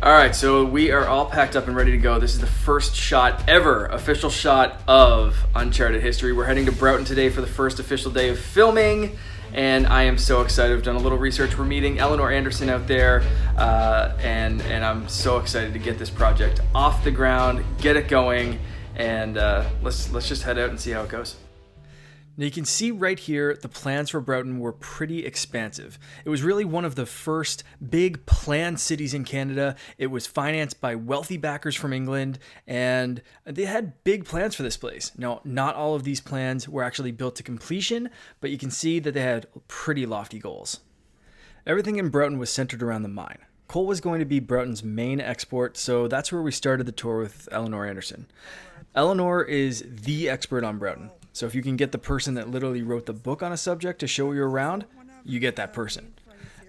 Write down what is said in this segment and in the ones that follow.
All right, so we are all packed up and ready to go. This is the first shot ever, official shot of Uncharted History. We're heading to Broughton today for the first official day of filming, and I am so excited. I've done a little research. We're meeting Eleanor Anderson out there, and I'm so excited to get this project off the ground, get it going, and let's just head out and see how it goes. Now you can see right here, the plans for Broughton were pretty expansive. It was really one of the first big planned cities in Canada. It was financed by wealthy backers from England, and they had big plans for this place. Now, not all of these plans were actually built to completion, but you can see that they had pretty lofty goals. Everything in Broughton was centered around the mine. Coal was going to be Broughton's main export, so that's where we started the tour with Eleanor Anderson. Eleanor is the expert on Broughton. So if you can get the person that literally wrote the book on a subject to show you around, you get that person.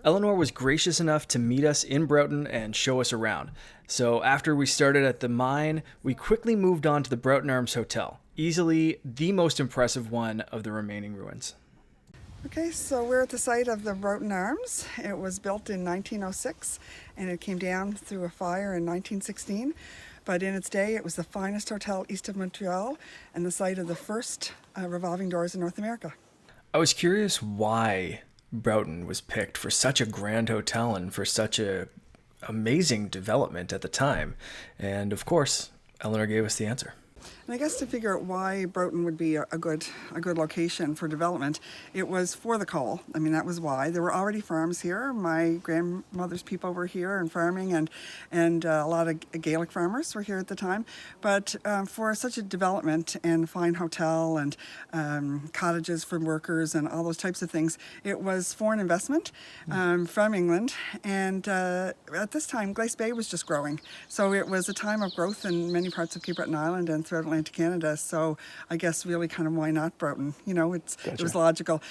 Eleanor was gracious enough to meet us in Broughton and show us around. So after we started at the mine, we quickly moved on to the Broughton Arms Hotel, easily the most impressive one of the remaining ruins. Okay, so we're at the site of the Broughton Arms. It was built in 1906 and it came down through a fire in 1916. But in its day, it was the finest hotel east of Montreal and the site of the first revolving doors in North America. I was curious why Broughton was picked for such a grand hotel and for such a amazing development at the time. And of course, Eleanor gave us the answer. And I guess to figure out why Broughton would be a good location for development, it was for the coal. I mean, that was why. There were already farms here. My grandmother's people were here and farming, and a lot of Gaelic farmers were here at the time. But for such a development and fine hotel and cottages for workers and all those types of things, it was foreign investment from England. And at this time, Glace Bay was just growing. So it was a time of growth in many parts of Cape Breton Island and throughout Atlantic Canada, so I guess really kind of why not Broughton? You know, it was logical.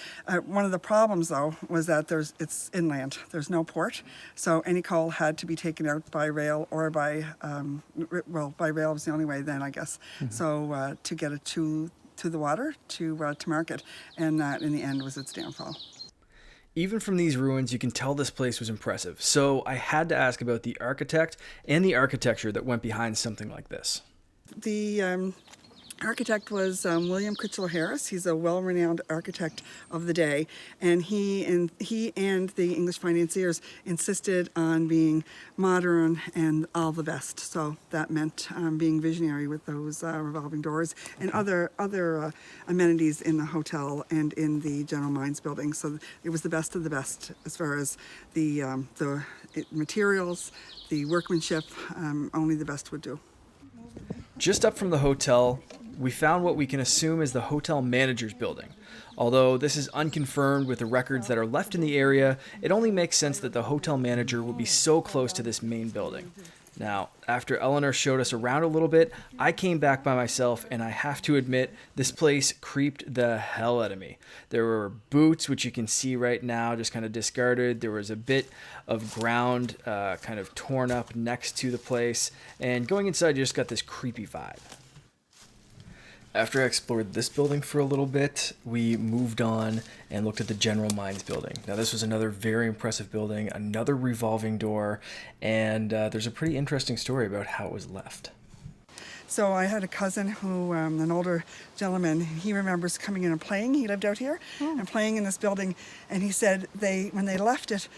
One of the problems though was that it's inland. There's no port, so any coal had to be taken out by rail or by by rail was the only way then, I guess. Mm-hmm. So to get it to the water to market, and that in the end was its downfall. Even from these ruins, you can tell this place was impressive. So I had to ask about the architect and the architecture that went behind something like this. The architect was William Critchlow Harris. He's a well-renowned architect of the day, and he and the English financiers insisted on being modern and all the best. So that meant being visionary with those revolving doors and other amenities in the hotel and in the General Mines building. So it was the best of the best as far as the materials, the workmanship. Only the best would do. Just up from the hotel, we found what we can assume is the hotel manager's building. Although this is unconfirmed with the records that are left in the area, it only makes sense that the hotel manager would be so close to this main building. Now, after Eleanor showed us around a little bit, I came back by myself, and I have to admit, this place creeped the hell out of me. There were boots, which you can see right now, just kind of discarded. There was a bit of ground kind of torn up next to the place, and going inside, you just got this creepy vibe. After I explored this building for a little bit, we moved on and looked at the General Mines building. Now, this was another very impressive building, another revolving door, and there's a pretty interesting story about how it was left. So I had a cousin who, an older gentleman, he remembers coming in and playing. He lived out here and playing in this building, and he said when they left it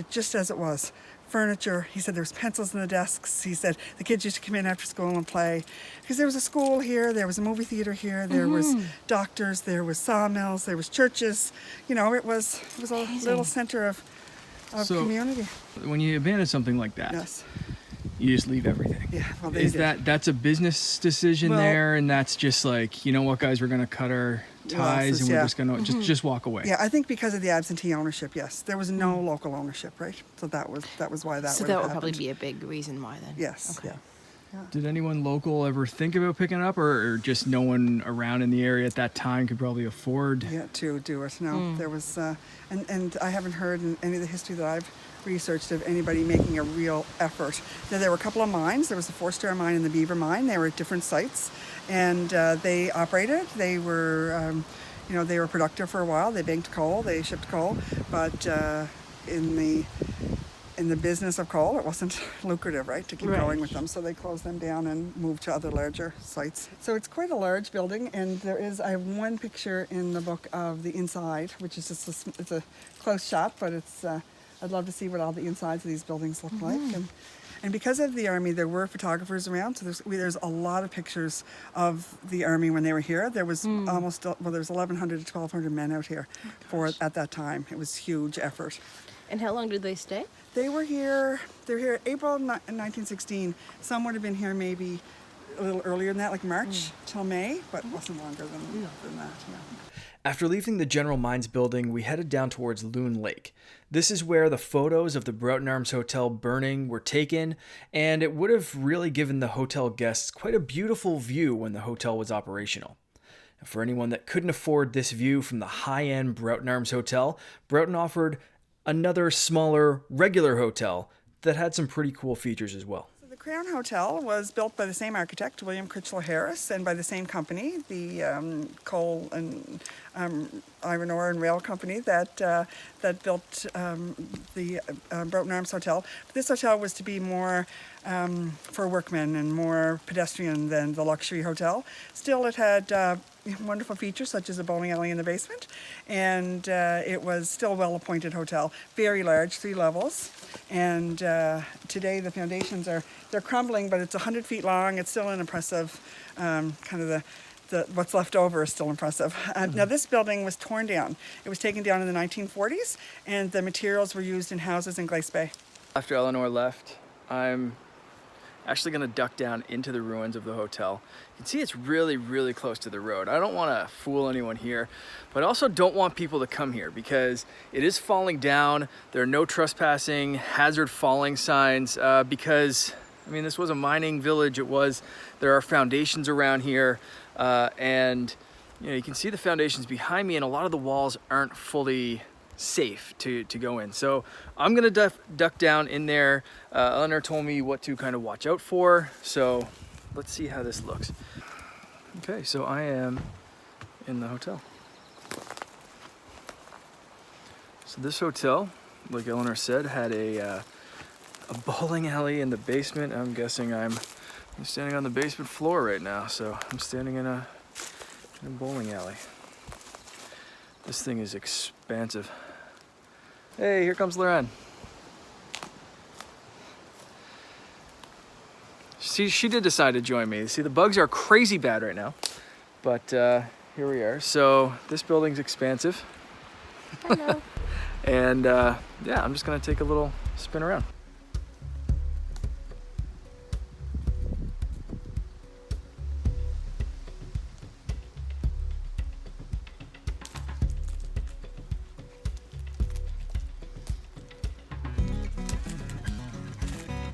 just as it was. Furniture, he said there was pencils in the desks. He said the kids used to come in after school and play because there was a school here, there was a movie theater here, there was doctors, there was sawmills, there was churches. You know, it was a little center of community. When you abandon something like that, yes, you just leave everything. Yeah, well, that's a business decision there, and that's just like, you know what, guys, we're gonna cut our ties and we're just gonna just walk away. Yeah, I think because of the absentee ownership, yes, there was no local ownership, right? So that was why that. So that would probably be a big reason why then. Yes. Okay. Yeah. Did anyone local ever think about picking it up, or just no one around in the area at that time could probably afford? Yeah, to do it. No, there was, and I haven't heard in any of the history that I've researched of anybody making a real effort. Now, there were a couple of mines. There was the Four-Star Mine and the Beaver Mine. They were at different sites, and they operated. They were, they were productive for a while. They banked coal. They shipped coal, but in in the business of coal. It wasn't lucrative, right, to keep going with them. So they closed them down and moved to other larger sites. So it's quite a large building, and I have one picture in the book of the inside, which is just it's a close shot, but I'd love to see what all the insides of these buildings look like. And because of the Army, there were photographers around, so there's a lot of pictures of the Army when they were here. There was there was 1,100 to 1,200 men out here at that time. It was a huge effort. And how long did they stay? They were here April 1916. Some would have been here maybe a little earlier than that, like March till May, but it wasn't longer than that. Yeah. After leaving the General Mines building, we headed down towards Loon Lake. This is where the photos of the Broughton Arms Hotel burning were taken, and it would have really given the hotel guests quite a beautiful view when the hotel was operational. And for anyone that couldn't afford this view from the high-end Broughton Arms Hotel, Broughton offered another smaller, regular hotel that had some pretty cool features as well. The Crown Hotel was built by the same architect, William Critchlow Harris, and by the same company, the coal and iron ore and rail company that built the Broughton Arms Hotel. This hotel was to be more for workmen and more pedestrian than the luxury hotel. Still, it had wonderful features such as a bowling alley in the basement, and it was still a well-appointed hotel, very large, 3 levels. And today the foundations they're crumbling, but it's 100 feet long. It's still an impressive, kind of the what's left over is still impressive. Now this building was torn down. It was taken down in the 1940s, and the materials were used in houses in Glace Bay. After Eleanor left, I'm actually going to duck down into the ruins of the hotel. You can see it's really, really close to the road. I don't want to fool anyone here, but I also don't want people to come here because it is falling down. There are no trespassing, hazard falling signs because, I mean, this was a mining village. There are foundations around here, and you can see the foundations behind me, and a lot of the walls aren't fully safe to go in. So I'm gonna duck down in there. Eleanor told me what to kind of watch out for, so let's see how this looks. Okay, so I am in the hotel. So this hotel, like Eleanor said, had a bowling alley in the basement. I'm guessing I'm standing on the basement floor right now, so I'm standing in a bowling alley. This thing is expansive. Hey, here comes Loren. She did decide to join me. See, the bugs are crazy bad right now, but here we are. So this building's expansive. Hello. And yeah, I'm just gonna take a little spin around.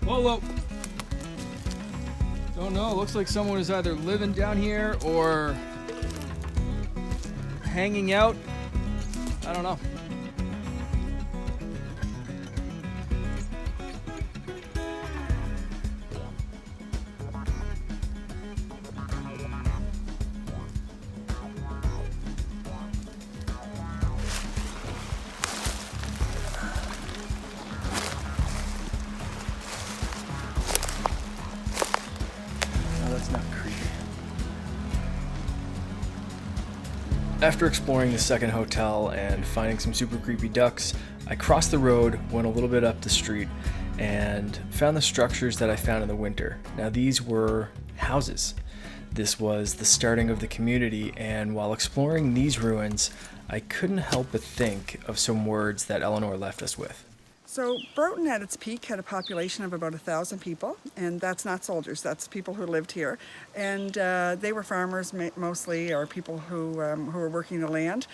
Whoa. Don't know, looks like someone is either living down here or hanging out. I don't know. After exploring the second hotel and finding some super creepy ducks, I crossed the road, went a little bit up the street, and found the structures that I found in the winter. Now these were houses. This was the starting of the community, and while exploring these ruins, I couldn't help but think of some words that Eleanor left us with. So Broughton at its peak had a population of about 1,000 people, and that's not soldiers, that's people who lived here. And they were farmers mostly, or people who were working the land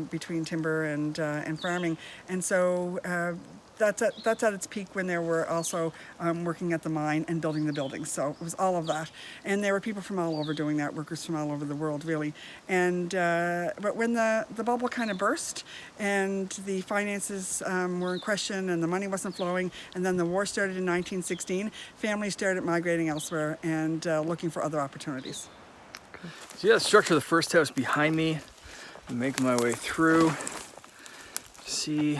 between timber and farming. And so that's at its peak when there were also working at the mine and building the buildings. So it was all of that. And there were people from all over doing that, workers from all over the world, really. And but when the bubble kind of burst and the finances were in question and the money wasn't flowing, and then the war started in 1916, families started migrating elsewhere and looking for other opportunities. Okay. So yeah, the structure of the first house behind me. I'm making my way through. See,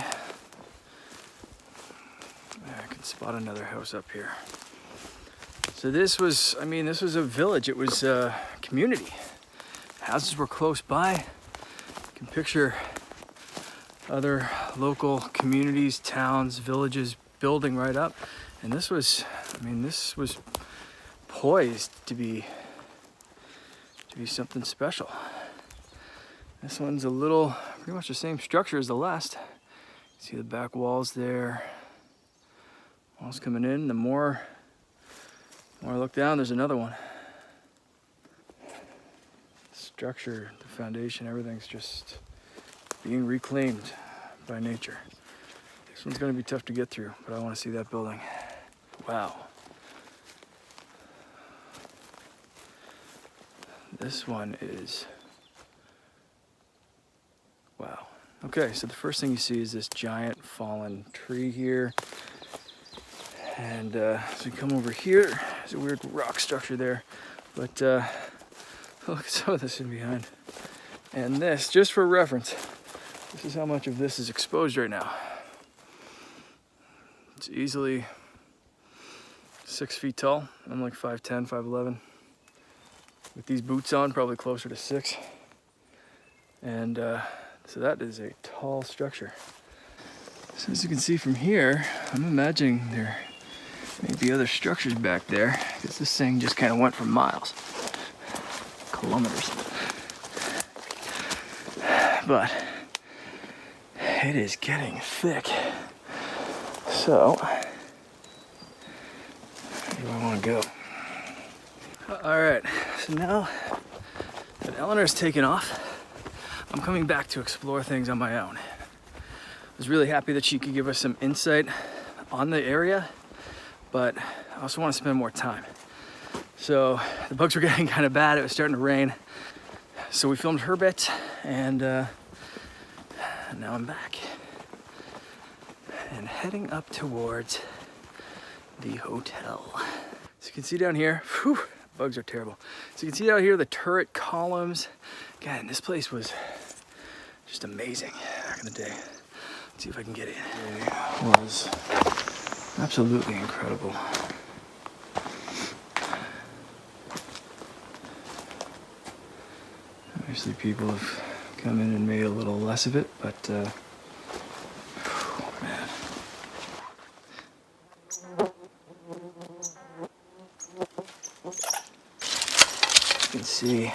Spot another house up here. So this was, this was a village. It was a community. Houses were close by. You can picture other local communities, towns, villages building right up. And this was, this was poised to be something special. This one's pretty much the same structure as the last. See the back walls there. Walls coming in. The more I look down, there's another one. Structure, the foundation, everything's just being reclaimed by nature. This one's gonna be tough to get through, but I wanna see that building. Wow. This one is, wow. Okay, so the first thing you see is this giant fallen tree here. And so you come over here, there's a weird rock structure there. But look at some of this in behind. And this, just for reference, this is how much of this is exposed right now. It's easily 6 feet tall. I'm like 5'10", 5'11". With these boots on, probably closer to 6. And so that is a tall structure. So as you can see from here, I'm imagining there may be other structures back there, because this thing just kind of went for miles, kilometers. But it is getting thick. So, where do I want to go? All right, so now that Eleanor's taken off, I'm coming back to explore things on my own. I was really happy that she could give us some insight on the area, but I also want to spend more time. So the bugs were getting kind of bad. It was starting to rain. So we filmed her bit, and now I'm back. And heading up towards the hotel. So you can see down here, whew, bugs are terrible. So you can see down here the turret columns. Again, this place was just amazing back in the day. Let's see if I can get in. It was absolutely incredible. Obviously people have come in and made a little less of it, but man. You can see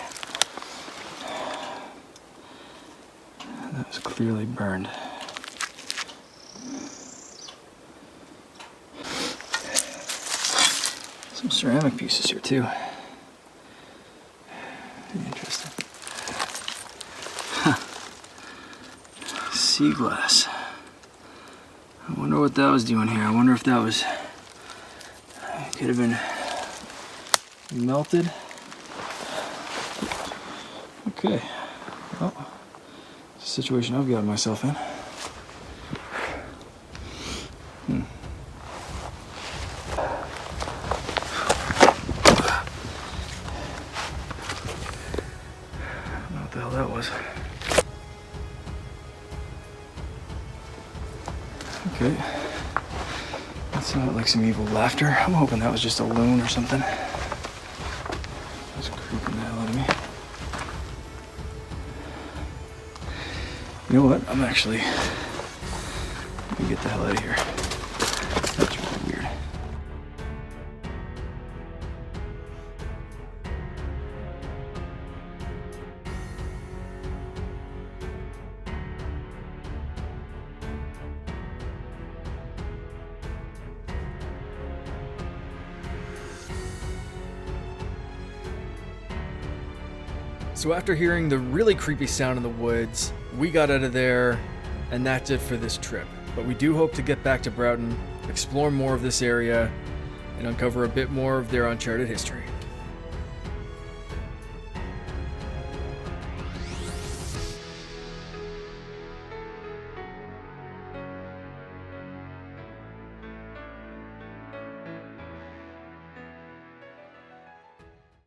that was clearly burned. Some ceramic pieces here too. Interesting. Huh. Sea glass. I wonder what that was doing here. I wonder if that was, could have been melted. Okay. Well, it's a situation I've got myself in. Okay. That sounded like some evil laughter. I'm hoping that was just a loon or something. That's creeping the hell out of me. You know what? I'm actually... Let me get the hell out of here. That's really weird. So after hearing the really creepy sound in the woods, we got out of there, and that's it for this trip. But we do hope to get back to Broughton, explore more of this area, and uncover a bit more of their Uncharted history.